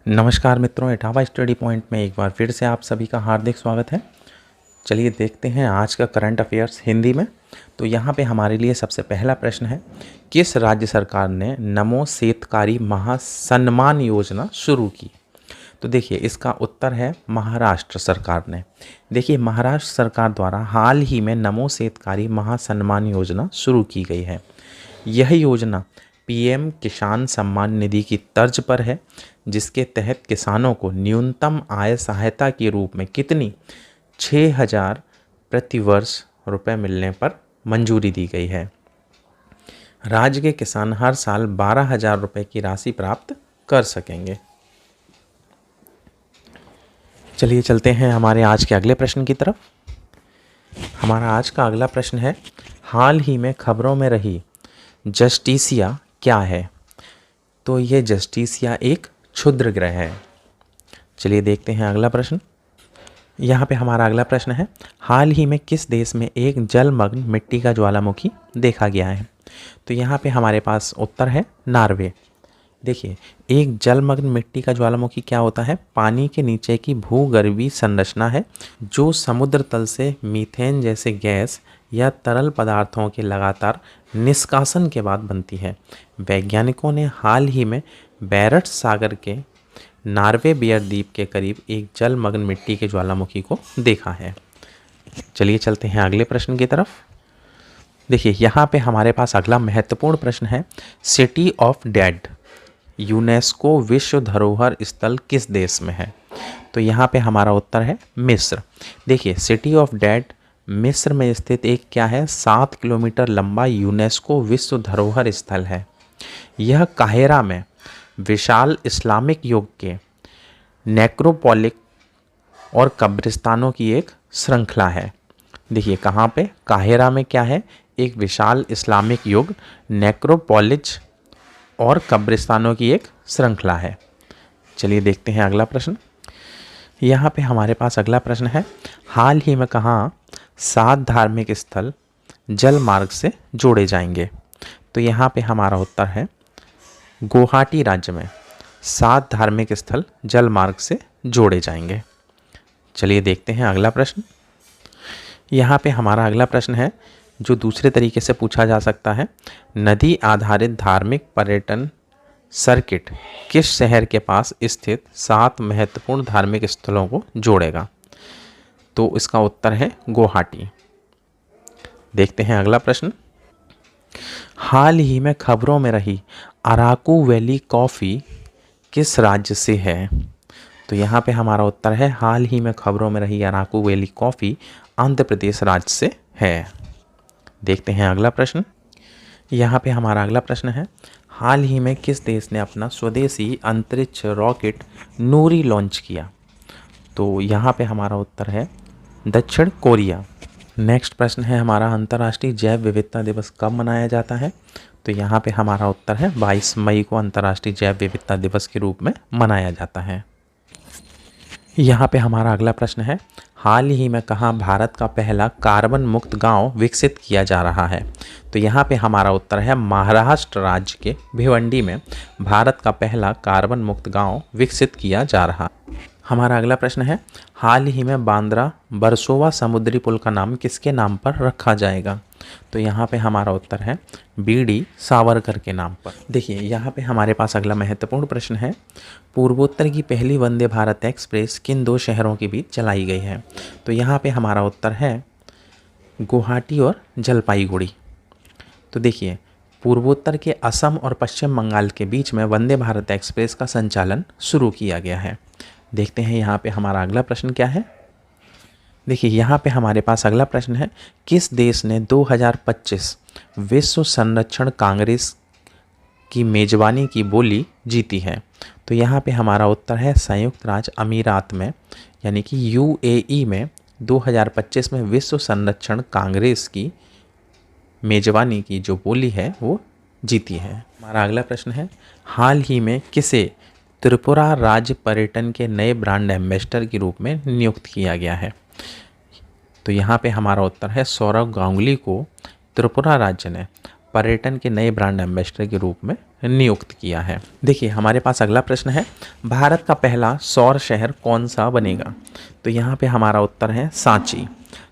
नमस्कार मित्रों, Etawah study point में एक बार फिर से आप सभी का हार्दिक स्वागत है। चलिए देखते हैं आज का करंट अफेयर्स हिंदी में। तो यहाँ पे हमारे लिए सबसे पहला प्रश्न है, किस राज्य सरकार ने नमो शेतकारी महासन्मान योजना शुरू की? तो देखिए इसका उत्तर है महाराष्ट्र सरकार ने। देखिए महाराष्ट्र सरकार द्वारा हाल ही में नमो शेतकारी महासन्मान योजना शुरू की गई है। यह योजना पीएम किसान सम्मान निधि की तर्ज पर है, जिसके तहत किसानों को न्यूनतम आय सहायता के रूप में कितनी 6,000 प्रति वर्ष रुपये मिलने पर मंजूरी दी गई है। राज्य के किसान हर साल 12,000 रुपये की राशि प्राप्त कर सकेंगे। चलिए चलते हैं हमारे आज के अगले प्रश्न की तरफ। हमारा आज का अगला प्रश्न है, हाल ही में खबरों में रही जस्टिसिया क्या है? तो ये जस्टिसिया एक क्षुद्र ग्रह है। चलिए देखते हैं अगला प्रश्न। यहाँ पे हमारा अगला प्रश्न है, हाल ही में किस देश में एक जलमग्न मिट्टी का ज्वालामुखी देखा गया है? तो यहाँ पे हमारे पास उत्तर है नॉर्वे। देखिए एक जलमग्न मिट्टी का ज्वालामुखी क्या होता है? पानी के नीचे की भूगर्भीय संरचना है जो समुद्र तल से मीथेन जैसे गैस या तरल पदार्थों के लगातार निष्कासन के बाद बनती है। वैज्ञानिकों ने हाल ही में बैरट सागर के नॉर्वे बियर द्वीप के करीब एक जलमग्न मिट्टी के ज्वालामुखी को देखा है। चलिए चलते हैं अगले प्रश्न की तरफ। देखिए यहाँ पे हमारे पास अगला महत्वपूर्ण प्रश्न है, सिटी ऑफ डेड यूनेस्को विश्व धरोहर स्थल किस देश में है? तो यहाँ पे हमारा उत्तर है मिस्र। देखिए सिटी ऑफ डेड मिस्र में स्थित एक क्या है, 7 किलोमीटर लंबा यूनेस्को विश्व धरोहर स्थल है। यह काहिरा में विशाल इस्लामिक युग के नेक्रोपोलिक और कब्रिस्तानों की एक श्रृंखला है। देखिए कहाँ पे, काहिरा में क्या है, एक विशाल इस्लामिक युग नेक्रोपोलिस और कब्रिस्तानों की एक श्रृंखला है। चलिए देखते हैं अगला प्रश्न। यहाँ पे हमारे पास अगला प्रश्न है, हाल ही में कहाँ 7 धार्मिक स्थल जल मार्ग से जोड़े जाएंगे? तो यहाँ पे हमारा उत्तर है गुवाहाटी राज्य में 7 धार्मिक स्थल जल मार्ग से जोड़े जाएंगे। चलिए देखते हैं अगला प्रश्न। यहाँ पे हमारा अगला प्रश्न है जो दूसरे तरीके से पूछा जा सकता है, नदी आधारित धार्मिक पर्यटन सर्किट किस शहर के पास स्थित 7 महत्वपूर्ण धार्मिक स्थलों को जोड़ेगा? तो इसका उत्तर है गुवाहाटी। देखते हैं अगला प्रश्न। हाल ही में खबरों में रही अराकू वैली कॉफ़ी किस राज्य से है? तो यहाँ पे हमारा उत्तर है, हाल ही में खबरों में रही अराकू वैली कॉफ़ी आंध्र प्रदेश राज्य से है। देखते हैं अगला प्रश्न। यहाँ पे हमारा अगला प्रश्न है, हाल ही में किस देश ने अपना स्वदेशी अंतरिक्ष रॉकेट नूरी लॉन्च किया? तो यहाँ पे हमारा उत्तर है दक्षिण कोरिया। नेक्स्ट प्रश्न है हमारा, अंतर्राष्ट्रीय जैव विविधता दिवस कब मनाया जाता है? तो यहाँ पे हमारा उत्तर है 22 मई को अंतर्राष्ट्रीय जैव विविधता दिवस के रूप में मनाया जाता है। यहाँ पे हमारा अगला प्रश्न है, हाल ही में कहाँ भारत का पहला कार्बन मुक्त गांव विकसित किया जा रहा है? तो यहाँ पे हमारा उत्तर है महाराष्ट्र राज्य के भिवंडी में भारत का पहला कार्बन मुक्त गांव विकसित किया जा रहा है। हमारा अगला प्रश्न है, हाल ही में बांद्रा बरसोवा समुद्री पुल का नाम किसके नाम पर रखा जाएगा? तो यहाँ पे हमारा उत्तर है बीडी सावरकर के नाम पर। देखिए यहाँ पे हमारे पास अगला महत्वपूर्ण प्रश्न है, पूर्वोत्तर की पहली वंदे भारत एक्सप्रेस किन 2 शहरों के बीच चलाई गई है? तो यहाँ पे हमारा उत्तर है गुवाहाटी और जलपाईगुड़ी। तो देखिए पूर्वोत्तर के असम और पश्चिम बंगाल के बीच में वंदे भारत एक्सप्रेस का संचालन शुरू किया गया है। देखते हैं यहाँ पे हमारा अगला प्रश्न क्या है। देखिए यहाँ पे हमारे पास अगला प्रश्न है, किस देश ने 2025 विश्व संरक्षण कांग्रेस की मेजबानी की बोली जीती है? तो यहाँ पे हमारा उत्तर है संयुक्त राज्य अमीरात में यानी कि यूएई में 2025 में विश्व संरक्षण कांग्रेस की मेजबानी की जो बोली है वो जीती है। हमारा अगला प्रश्न है, हाल ही में किसे त्रिपुरा राज्य पर्यटन के नए ब्रांड एम्बेसडर के रूप में नियुक्त किया गया है? तो यहाँ पे हमारा उत्तर है सौरव गांगुली को त्रिपुरा राज्य ने पर्यटन के नए ब्रांड एम्बेसडर के रूप में नियुक्त किया है। देखिए हमारे पास अगला प्रश्न है, भारत का पहला सौर शहर कौन सा बनेगा? तो यहाँ पे हमारा उत्तर है सांची।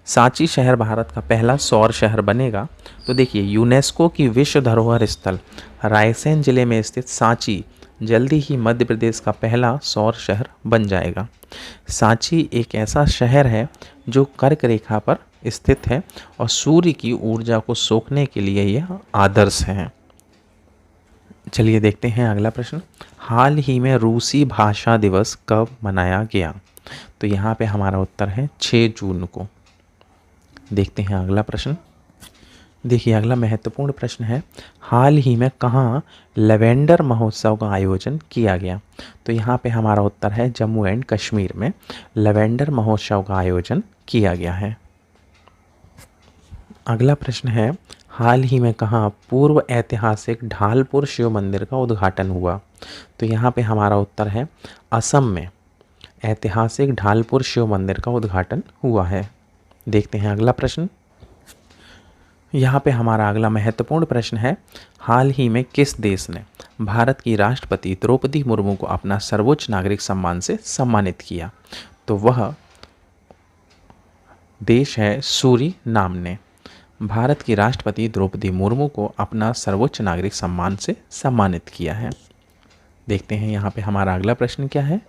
सांची शहर भारत का पहला सौर शहर बनेगा। तो देखिए यूनेस्को की विश्व धरोहर स्थल रायसेन जिले में स्थित सांची जल्दी ही मध्य प्रदेश का पहला सौर शहर बन जाएगा। सांची एक ऐसा शहर है जो कर्क रेखा पर स्थित है और सूर्य की ऊर्जा को सोखने के लिए यह आदर्श है। चलिए देखते हैं अगला प्रश्न, हाल ही में रूसी भाषा दिवस कब मनाया गया? तो यहाँ पे हमारा उत्तर है 6 जून को। देखते हैं अगला प्रश्न। देखिए अगला महत्वपूर्ण प्रश्न है, हाल ही में कहाँ लेवेंडर महोत्सव का आयोजन किया गया? तो यहाँ पे हमारा उत्तर है जम्मू एंड कश्मीर में लेवेंडर महोत्सव का आयोजन किया गया है। अगला प्रश्न है, हाल ही में कहाँ पूर्व ऐतिहासिक ढालपुर शिव मंदिर का उद्घाटन हुआ? तो यहाँ पे हमारा उत्तर है असम में ऐतिहासिक ढालपुर शिव मंदिर का उद्घाटन हुआ है। देखते हैं अगला प्रश्न। यहाँ पे हमारा अगला महत्वपूर्ण प्रश्न है, हाल ही में किस देश ने भारत की राष्ट्रपति द्रौपदी मुर्मू को अपना सर्वोच्च नागरिक सम्मान से सम्मानित किया? तो वह देश है सूरीनाम ने भारत की राष्ट्रपति द्रौपदी मुर्मू को अपना सर्वोच्च नागरिक सम्मान से सम्मानित किया है। देखते हैं यहाँ पे हमारा अगला प्रश्न क्या है।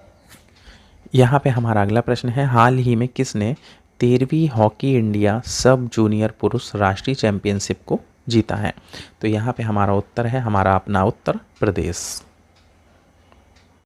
यहाँ पे हमारा अगला प्रश्न है, हाल ही में किसने 13वीं हॉकी इंडिया सब जूनियर पुरुष राष्ट्रीय चैंपियनशिप को जीता है? तो यहाँ पे हमारा उत्तर है हमारा अपना उत्तर प्रदेश।